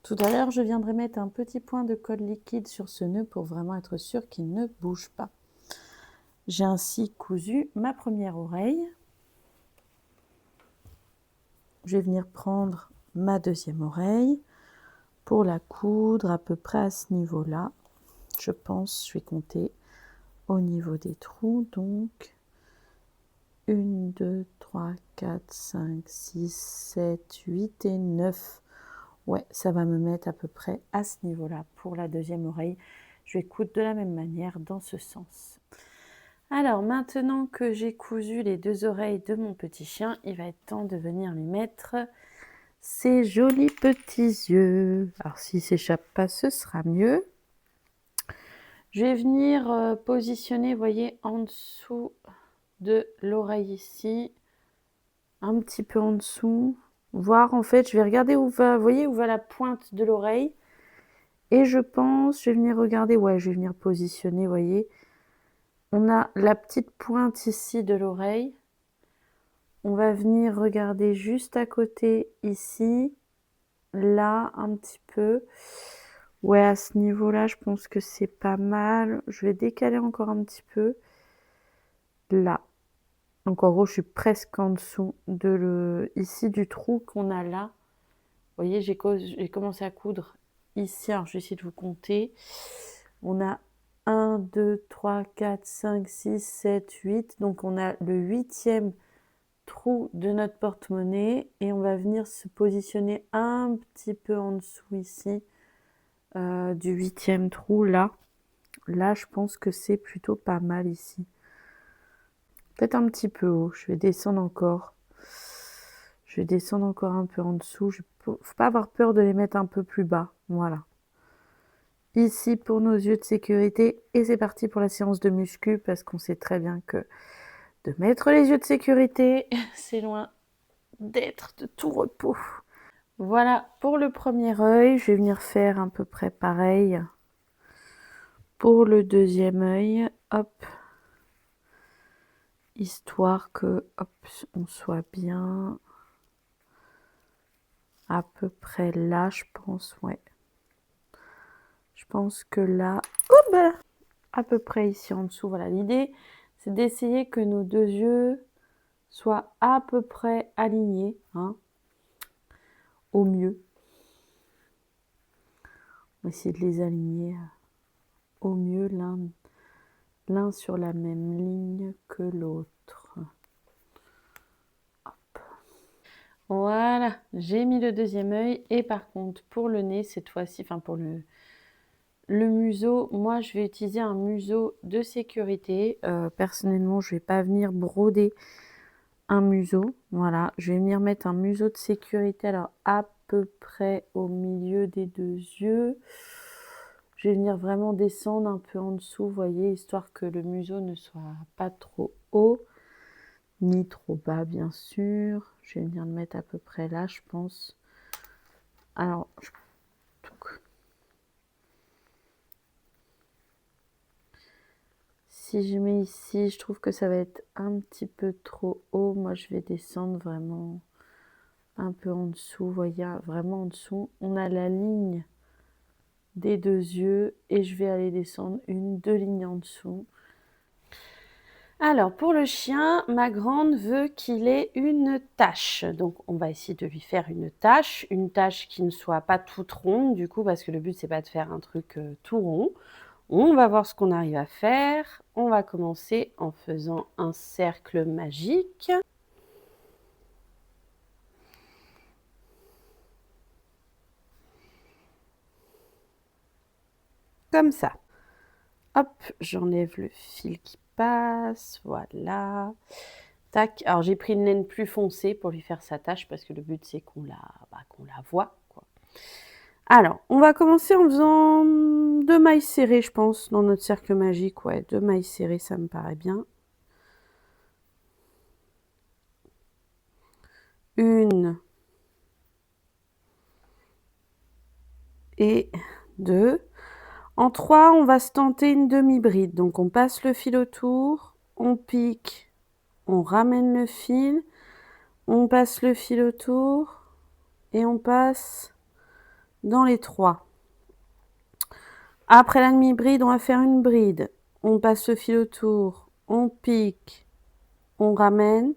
Tout à l'heure, je viendrai mettre un petit point de colle liquide sur ce nœud pour vraiment être sûr qu'il ne bouge pas. J'ai ainsi cousu ma première oreille. Je vais venir prendre ma deuxième oreille pour la coudre à peu près à ce niveau-là. Je pense, je vais compter au niveau des trous, donc 1, 2, 3, 4, 5, 6, 7, 8 et 9. Ouais, ça va me mettre à peu près à ce niveau-là pour la deuxième oreille. Je vais coudre de la même manière dans ce sens. Alors maintenant que j'ai cousu les deux oreilles de mon petit chien, il va être temps de venir lui mettre ses jolis petits yeux. Alors s'il ne s'échappe pas, ce sera mieux. Je vais venir positionner, vous voyez, en dessous de l'oreille ici, un petit peu en dessous, voir en fait, je vais regarder où va, vous voyez, où va la pointe de l'oreille, et je pense, je vais venir regarder, ouais, je vais venir positionner, vous voyez, on a la petite pointe ici de l'oreille, on va venir regarder juste à côté ici, là, un petit peu, ouais, à ce niveau-là, je pense que c'est pas mal, je vais décaler encore un petit peu, là. Donc en gros, je suis presque en dessous de ici du trou qu'on a là. Vous voyez, j'ai commencé à coudre ici. Alors je vais essayer de vous compter. On a 1, 2, 3, 4, 5, 6, 7, 8. Donc on a le 8e trou de notre porte-monnaie. Et on va venir se positionner un petit peu en dessous ici du 8e trou là. Là, je pense que c'est plutôt pas mal ici. Peut-être un petit peu haut, je vais descendre encore. Je vais descendre encore un peu en dessous. Il ne faut pas avoir peur de les mettre un peu plus bas. Voilà. Ici pour nos yeux de sécurité. Et c'est parti pour la séance de muscu parce qu'on sait très bien que de mettre les yeux de sécurité, c'est loin d'être de tout repos. Voilà pour le premier œil. Je vais venir faire à peu près pareil pour le deuxième œil. Hop. Histoire que, hop, on soit bien à peu près là, je pense, ouais. Je pense que là, à peu près ici en dessous, voilà. L'idée, c'est d'essayer que nos deux yeux soient à peu près alignés, hein, au mieux. On va essayer de les aligner au mieux, l'un sur la même ligne que l'autre. Voilà, j'ai mis le deuxième œil et par contre pour le nez cette fois-ci, enfin pour le museau, moi je vais utiliser un museau de sécurité. Personnellement, je vais pas venir broder un museau. Voilà, je vais venir mettre un museau de sécurité, alors à peu près au milieu des deux yeux. Je vais venir vraiment descendre un peu en dessous, vous voyez, histoire que le museau ne soit pas trop haut, ni trop bas, bien sûr. Je vais venir le mettre à peu près là, je pense. Alors, si je mets ici, je trouve que ça va être un petit peu trop haut. Moi, je vais descendre vraiment un peu en dessous. Vous voyez, vraiment en dessous. On a la ligne des deux yeux et je vais aller descendre 2 lignes en dessous. Alors, pour le chien, ma grande veut qu'il ait une tache. Donc, on va essayer de lui faire une tache qui ne soit pas toute ronde, du coup, parce que le but, c'est pas de faire un truc tout rond. On va voir ce qu'on arrive à faire. On va commencer en faisant un cercle magique. Comme ça. Hop, j'enlève le fil qui passe, voilà. Tac, alors j'ai pris une laine plus foncée pour lui faire sa tache parce que le but c'est qu'on la voit, quoi. Alors, on va commencer en faisant 2 mailles serrées, je pense, dans notre cercle magique. Ouais, 2 mailles serrées, ça me paraît bien. 1 et 2. En 3, on va se tenter une demi-bride. Donc, on passe le fil autour, on pique, on ramène le fil, on passe le fil autour et on passe dans les 3. Après la demi-bride, on va faire une bride. On passe le fil autour, on pique, on ramène,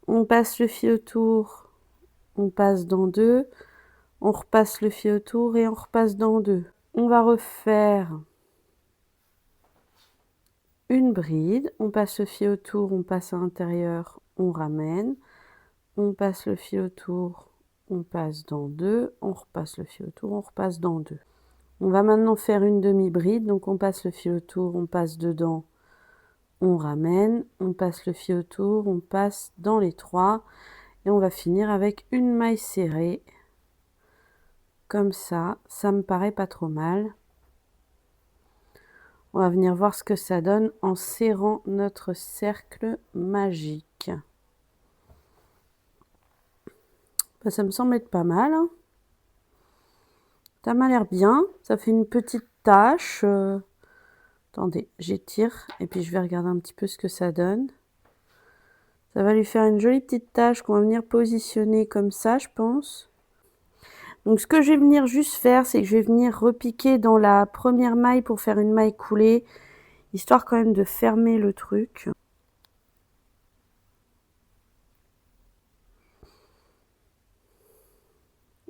on passe le fil autour, on passe dans 2, on repasse le fil autour et on repasse dans 2. On va refaire une bride, on passe le fil autour, on passe à l'intérieur, on ramène, on passe le fil autour, on passe dans 2, on repasse le fil autour, on repasse dans 2. On va maintenant faire une demi-bride, donc on passe le fil autour, on passe dedans, on ramène, on passe le fil autour, on passe dans les 3 et on va finir avec une maille serrée. Comme ça me paraît pas trop mal. On va venir voir ce que ça donne en serrant notre cercle magique. Ça me semble être pas mal, hein. Ça m'a l'air bien. Ça fait une petite tache. Attendez, j'étire et puis je vais regarder un petit peu ce que ça donne. Ça va lui faire une jolie petite tache qu'on va venir positionner comme ça, je pense. Donc ce que je vais venir juste faire, c'est que je vais venir repiquer dans la première maille pour faire une maille coulée, histoire quand même de fermer le truc.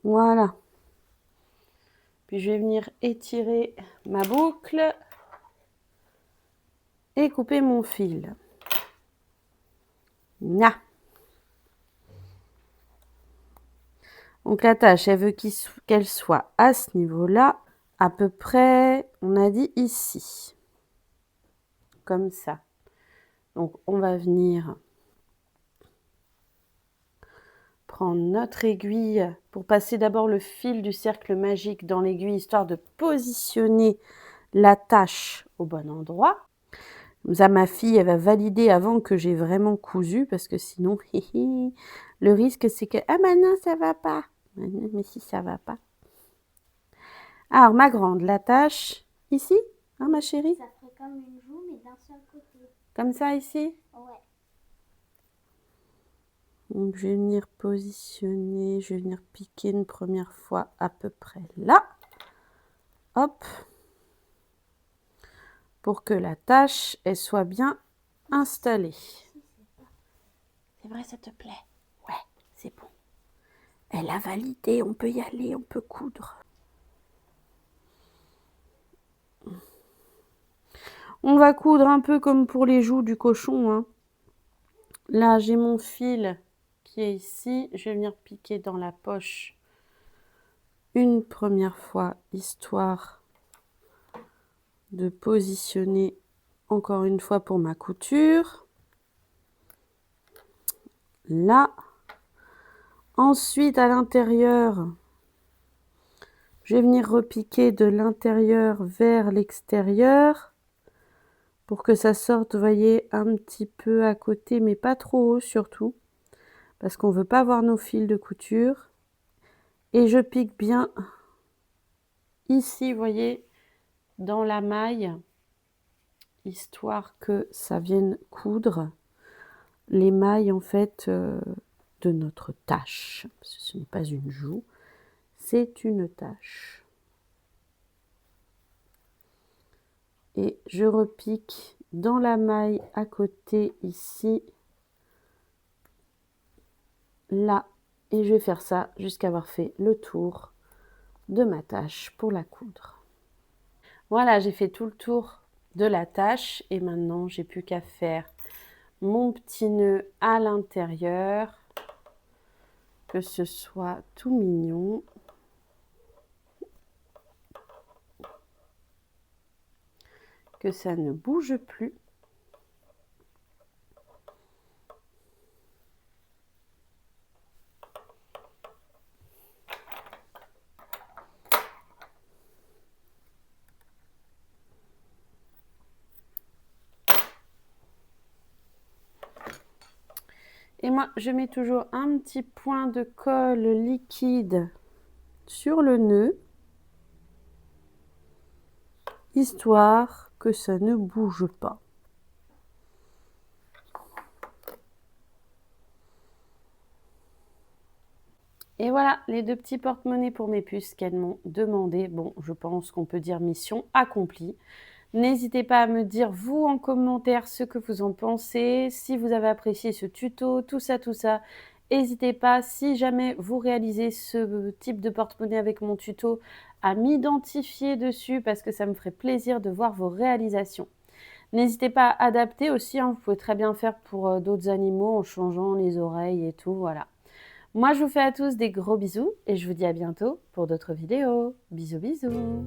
Voilà. Puis je vais venir étirer ma boucle et couper mon fil. Là. Donc la tâche, elle veut qu'elle soit à ce niveau-là, à peu près, on a dit ici. Comme ça. Donc on va venir prendre notre aiguille pour passer d'abord le fil du cercle magique dans l'aiguille, histoire de positionner la tâche au bon endroit. Comme ça, ma fille, elle va valider avant que j'ai vraiment cousu, parce que sinon, le risque, c'est que « Ah, maintenant, ça va pas !» Mais si, ça va pas. Alors, ma grande, la tâche, ici, hein, ma chérie? Ça ferait comme une joue, mais d'un seul côté. Comme ça, ici? Ouais. Donc, je vais venir positionner, je vais venir piquer une première fois à peu près là. Hop. Pour que la tâche, elle soit bien installée. C'est vrai, ça te plaît? Ouais, c'est bon. Elle a validé, on peut y aller, on peut coudre. On va coudre un peu comme pour les joues du cochon, hein. Là, j'ai mon fil qui est ici. Je vais venir piquer dans la poche une première fois, histoire de positionner encore une fois pour ma couture. Là. Ensuite, à l'intérieur, je vais venir repiquer de l'intérieur vers l'extérieur pour que ça sorte, vous voyez, un petit peu à côté, mais pas trop haut surtout, parce qu'on ne veut pas voir nos fils de couture. Et je pique bien ici, vous voyez, dans la maille, histoire que ça vienne coudre les mailles, en fait, de notre tâche. Parce que ce n'est pas une joue, c'est une tâche. Et je repique dans la maille à côté ici, là, et je vais faire ça jusqu'à avoir fait le tour de ma tâche pour la coudre. Voilà, j'ai fait tout le tour de la tâche et maintenant j'ai plus qu'à faire mon petit nœud à l'intérieur, que ce soit tout mignon. Que ça ne bouge plus. Et moi, je mets toujours un petit point de colle liquide sur le nœud, histoire que ça ne bouge pas. Et voilà, les 2 petits porte-monnaies pour mes puces qu'elles m'ont demandé. Bon, je pense qu'on peut dire mission accomplie. N'hésitez pas à me dire, vous, en commentaire, ce que vous en pensez. Si vous avez apprécié ce tuto, tout ça. N'hésitez pas, si jamais vous réalisez ce type de porte-monnaie avec mon tuto, à m'identifier dessus parce que ça me ferait plaisir de voir vos réalisations. N'hésitez pas à adapter aussi, hein, vous pouvez très bien faire pour d'autres animaux en changeant les oreilles et tout, voilà. Moi, je vous fais à tous des gros bisous et je vous dis à bientôt pour d'autres vidéos. Bisous, bisous.